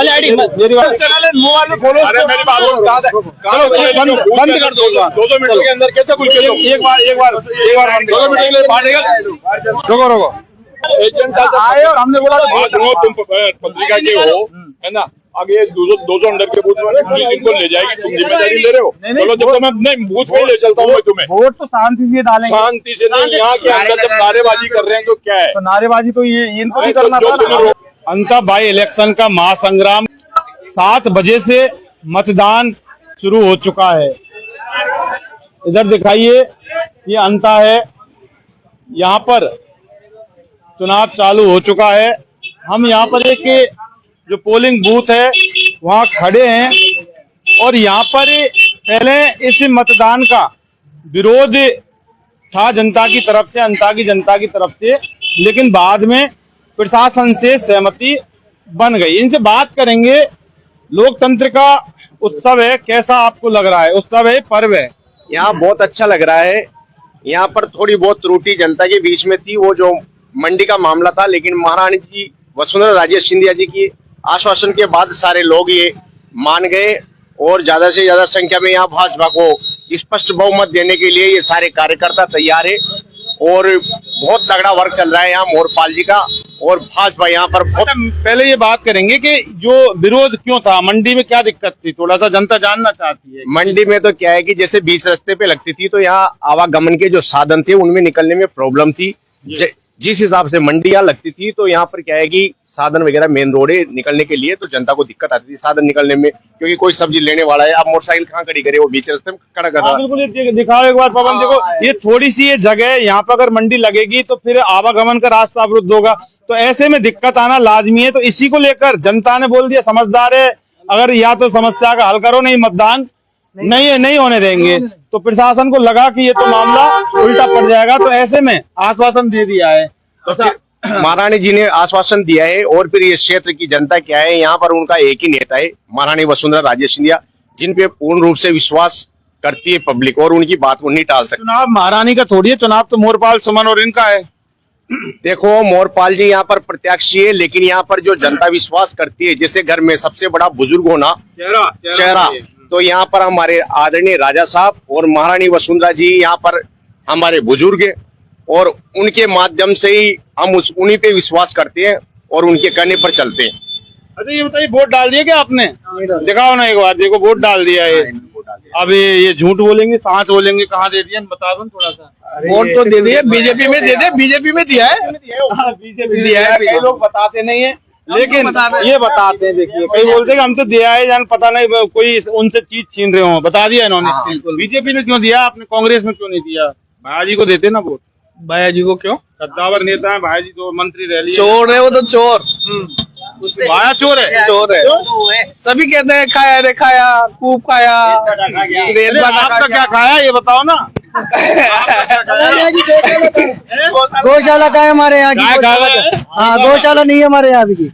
ID mobile में खोलो। अरे मेरी बात बंद कर दो 2 मिनट के अंदर। कैसे कुछ एक बार 2 मिनट के लिए बाहर निकल। रोको एजेंट आए और हमने बोला तुम पत्रिका के हो, है ना। अब ये 200 अंडर के बूथ में इनको ले जाएगी, तुम जिम्मेदारी ले रहे हो। चलो जब मैं नहीं बूथ में ले चलता हूँ मैं तुम्हें। वोट तो शांति से डालेंगे। शांति से नहीं, यहाँ के अंदर जब नारेबाजी कर रहे हैं तो क्या है? तो नारेबाजी तो ये इनको भी करना था। अंता बाई इलेक्शन का महासंग्राम 7 बजे से मतदान शुरू हो चुका है। इधर दिखाइए, ये अंता है, यहाँ पर चुनाव चालू हो चुका है। हम यहाँ पर एक जो पोलिंग बूथ है वहाँ खड़े हैं और यहाँ पर पहले इस मतदान का विरोध था जनता की तरफ से, अंता की जनता की तरफ से, लेकिन बाद में प्रशासन से सहमति बन गई। इनसे बात करेंगे। लोकतंत्र का उत्सव है, कैसा आपको लग रहा है? उत्सव है, पर्व है, यहाँ बहुत अच्छा लग रहा है। यहाँ पर थोड़ी बहुत त्रुटि जनता के बीच में थी, वो जो मंडी का मामला था, लेकिन महारानी जी वसुंधरा राजे सिंधिया जी की आश्वासन के बाद सारे लोग ये मान गए और ज्यादा से ज्यादा संख्या में यहाँ भाजपा को स्पष्ट बहुमत देने के लिए ये सारे कार्यकर्ता तैयार है। और बहुत तगड़ा वर्क चल रहा है यहाँ मोरपाल जी का, और भाजपा यहाँ पर बहुत। पहले ये बात करेंगे कि जो विरोध क्यों था, मंडी में क्या दिक्कत थी, थोड़ा सा जनता जानना चाहती है। मंडी में तो क्या है कि जैसे बीच रास्ते पे लगती थी तो यहाँ आवागमन के जो साधन थे उनमें निकलने में प्रॉब्लम थी। जिस हिसाब से मंडी यहाँ लगती थी तो यहाँ पर क्या है कि साधन वगैरह मेन रोड निकलने के लिए तो जनता को दिक्कत आती थी साधन निकलने में, क्योंकि कोई सब्जी लेने वाला है, अब मोटरसाइकिल कहाँ खड़ी करे, वो बीच रास्ते में खड़ा कर रहा है। बिल्कुल दिखाओ एक बार पवन, देखो ये थोड़ी सी ये जगह है, यहाँ पर अगर मंडी लगेगी तो फिर आवागमन का रास्ता अवरुद्ध होगा, तो ऐसे में दिक्कत आना लाजमी है। तो इसी को लेकर जनता ने बोल दिया, समझदार है, अगर या तो समस्या का हल करो, नहीं मतदान नहीं होने देंगे। तो प्रशासन को लगा कि ये तो मामला उल्टा पड़ जाएगा, तो ऐसे में आश्वासन दे दिया है। तो महारानी जी ने आश्वासन दिया है। और फिर ये क्षेत्र की जनता क्या है, यहाँ पर उनका एक ही नेता है, महारानी वसुंधरा राजे सिंधिया, जिन पे पूर्ण रूप से विश्वास करती है पब्लिक, और उनकी बात को नहीं टाल सकती। चुनाव महारानी का थोड़ी है, चुनाव तो मोरपाल सुमन और इनका है। देखो मोरपाल जी यहाँ पर प्रत्याशी है, लेकिन यहाँ पर जो जनता विश्वास करती है, जैसे घर में सबसे बड़ा बुजुर्ग होना चेहरा, तो यहाँ पर हमारे आदरणीय राजा साहब और महारानी वसुंधरा जी यहाँ पर हमारे बुजुर्ग है, और उनके माध्यम से ही हम उन्हीं पे विश्वास करते हैं और उनके कहने पर चलते हैं। अच्छा ये बताइए, वोट डाल दिया क्या आपने? दिखाओ ना एक बार, देखो वोट डाल दिया है। अब ये झूठ बोलेंगे, सांच बोलेंगे, कहाँ दे दिया बता दो थोड़ा सा। वोट तो दे दिए, बीजेपी में दे दे, बीजेपी में दिया है, बीजेपी दिया है। कई लोग बताते नहीं है, लेकिन ये बताते हैं। देखिए कई बोलते हैं हम तो दिया है, जान पता नहीं कोई उनसे चीज छीन रहे हो, बता दिया इन्होंने। बीजेपी में क्यों दिया आपने, कांग्रेस में क्यों नहीं दिया? भाया जी को देते ना वोट। भैया जी को क्यों? कद्दावर नेता है भाया जी, तो मंत्री रह लिए। चोर है वो तो, चोर भाया चोर है, चोर है। सभी कहते हैं खाया रे खाया, खूब खाया, आपका क्या खाया ये बताओ ना। गौशाला का है हमारे यहाँ की? हाँ गौशाला नहीं है हमारे यहाँ की।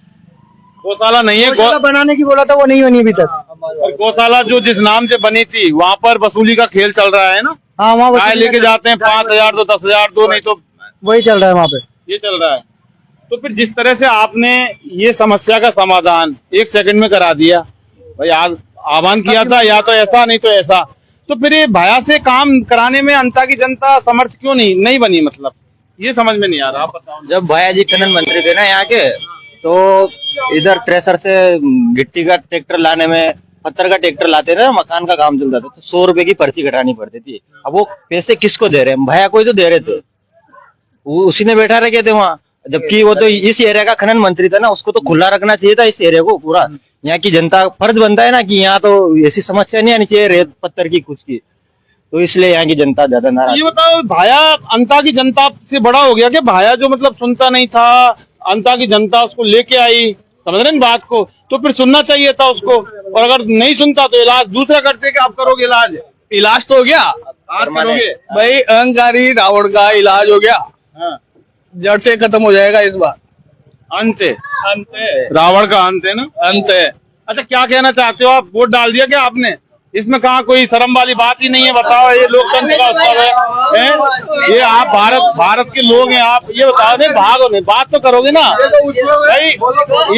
गौशाला नहीं है, गौशाला बनाने की बोला था, वो नहीं बनी अभी तक। गौशाला जो जिस नाम से बनी थी वहाँ पर वसूली का खेल चल रहा है ना। हाँ वहाँ लेके जाते हैं 5,000 तो 10,000 दो, नहीं तो वही चल रहा है वहाँ पे, ये चल रहा है। तो फिर जिस तरह से आपने ये समस्या का समाधान 1 सेकंड में करा दिया, भाई आह्वान किया था या तो ऐसा नहीं तो ऐसा, तो फिर ये भाया से काम कराने में अंता की जनता समर्थ क्यों नहीं बनी? मतलब ये समझ में नहीं आ रहा, आप बताओ। जब भाया जी खनन मंत्री थे ना यहाँ के, तो इधर थ्रेसर से गिट्टी का ट्रैक्टर लाने में, पत्थर का ट्रैक्टर लाते थे, मकान का काम चलता था, तो 100 रुपए की पर्ची कटानी पड़ती थी। अब वो पैसे किसको दे रहे हैं? भाया को ही तो दे रहे थे, उसी ने बैठा रखे थे वहाँ। जबकि वो तो इस एरिया का खनन मंत्री था ना, उसको तो खुला रखना चाहिए था इस एरिया को पूरा। यहाँ की जनता फर्ज बनता है ना कि यहाँ तो ऐसी समस्या नहीं आनी चाहिए रेत पत्थर की कुछ की, तो इसलिए यहाँ की जनता ज्यादा नाराज। ये बताओ, भाया अंता की जनता से बड़ा हो गया क्या? भाया जो मतलब सुनता नहीं था, अंता की जनता उसको लेके आई, समझ रहे हैं बात को, तो फिर सुनना चाहिए था उसको। और अगर नहीं सुनता तो इलाज दूसरा करते कि आप करोगे इलाज तो हो गया, आप करोगे भाई अहंकारी रावण का इलाज हो गया। हाँ। जड़ से खत्म हो जाएगा इस बार। अंत है, रावण का अंत है ना, अंत है। अच्छा क्या कहना चाहते हो आप? वोट डाल दिया क्या आपने? इसमें कहाँ कोई शर्म वाली बात ही नहीं है। बताओ, ये लोकतंत्र का उत्सव है? ये आप भारत के लोग हैं, आप ये बताओ, नहीं भागो नहीं, बात तो करोगे ना भाई।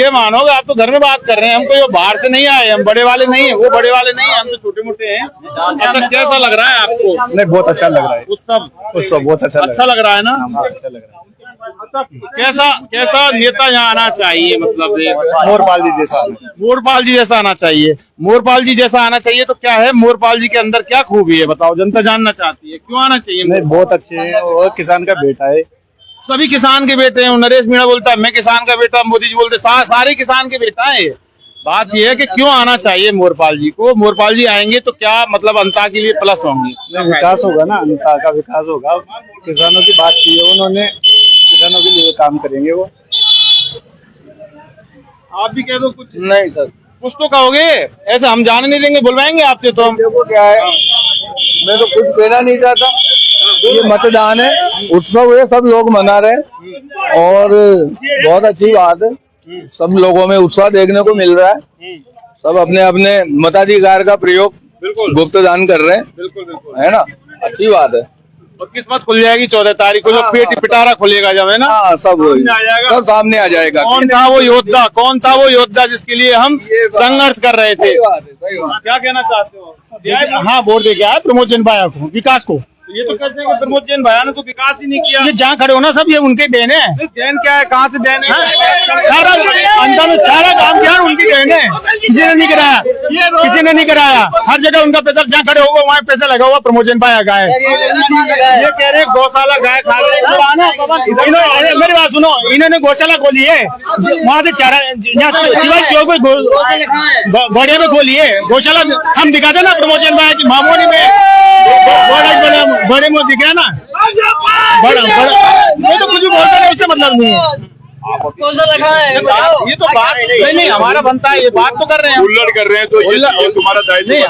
ये मानोगे, आप तो घर में बात कर रहे हैं, हम तो बाहर से नहीं आए, हम बड़े वाले नहीं है, वो बड़े वाले नहीं है, हम तो छोटे मोटे हैं। अच्छा, कैसा लग रहा है आपको? नहीं, बहुत अच्छा लग रहा है उत्सव बहुत अच्छा लग रहा है ना? अच्छा लग रहा है। कैसा नेता यहाँ आना चाहिए? मतलब मोरपाल जी जैसा मोरपाल जी जैसा आना चाहिए। मोरपाल जी जैसा आना चाहिए तो क्या है, मोरपाल जी के अंदर क्या खूबी है बताओ, जनता जानना चाहती है, क्यों आना चाहिए? नहीं, बहुत अच्छे हैं, और किसान का बेटा है। सभी किसान के बेटे हैं। नरेश मीणा बोलता है मैं किसान का बेटा, मोदी जी बोलते सारे किसान के बेटा है। बात यह है कि क्यों आना चाहिए मोरपाल जी को। मोरपाल जी आएंगे तो क्या मतलब अंता के लिए प्लस होंगे। विकास होगा ना, अंता का विकास होगा। किसानों की बात की है उन्होंने, किसानों के लिए काम करेंगे वो। आप भी कह दो कुछ। नहीं सर, कुछ तो कहोगे, ऐसे हम जाने नहीं देंगे, बुलवाएंगे आपसे तो हम। देखो क्या है, मैं तो कुछ कहना नहीं चाहता। ये मतदान है, उत्सव है, सब लोग मना रहे हैं और बहुत अच्छी बात है। सब लोगों में उत्साह देखने को मिल रहा है। सब अपने अपने मताधिकार का प्रयोग बिल्कुल गुप्त दान कर रहे हैं, बिल्कुल है ना, अच्छी बात है। और किस्मत खुल जाएगी 14 तारीख को, जो पेट पिटारा खुलेगा जब, है ना? हाँ, सब सामने आ जाएगा। सब सामने आ जाएगा। कौन था वो योद्धा जिसके लिए हम संघर्ष कर रहे थे? सही बात है, सही बात। क्या कहना चाहते हो? हाँ, वोट दे के आया प्रमोद जैन भाया को, विकास को। ये तो कहते हैं कि प्रमोद जैन भाया ने तो विकास ही नहीं किया। ये जहाँ खड़े हो ना, सब ये उनके देन है। देन क्या है, कहाँ से देन है? सारा अंदर में सारा काम क्या है, उनकी देन है। किसी ने नहीं कराया, किसी ने नहीं कराया। हर जगह उनका पैसा, जहाँ खड़े होगा वहाँ पैसा लगा हुआ प्रमोद जैन भाया गाय। ये कह रहे गौशाला गाय खा रहे। मेरी बात सुनो, इन्होंने गौशाला खोली है, वहाँ से चारा सिवाय चौक में घोड़े में खोली है गौशाला। हम दिखाते ना प्रमोद जैन भाया की मामोनी में बड़े में दिख रहा ना, बड़ा ये तो कुछ भी बोलता है, उससे मतलब नहीं है। ये तो बात नहीं, हमारा बनता है, ये बात तो कर रहे हैं, उल्लड़ कर रहे हैं, तो ये तुम्हारा दायित्व नहीं,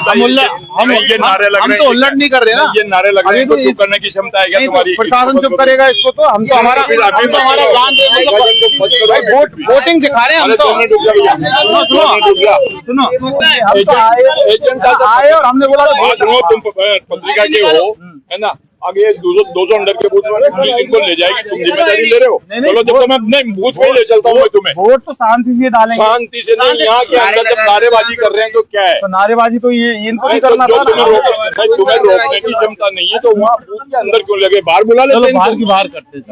हम ये नारे लग रहे हैं, तो उल्लड़ नहीं कर रहे ना, ये नारे लग रहे हैं, तो चुप करने की क्षमता है क्या तुम्हारी? प्रशासन चुप करेगा इसको तो हम तो हमारा वोटिंग सिखा रहे हैं हम तो। सुनो, हम तो आए और हमने बोला तुम पत्रिका के हो, है ना, अब ये 200 अंडर के बूथ में इनको ले जाएगी, तुम जिम्मेदारी ले रहे हो। चलो, जब तो मैं नहीं बूथ में ले चलता हूँ मैं तुम्हें। वोट तो शांति से डालेंगे, शांति से नहीं, यहाँ के अंदर जब नारेबाजी कर रहे हैं तो क्या है? तो नारेबाजी तो ये इनको नहीं करना था। तुम्हें रोकने की क्षमता नहीं है तो वहाँ बूथ के अंदर क्यों लगे? बाहर बुला लेते हैं, बाहर की बाहर करते हैं।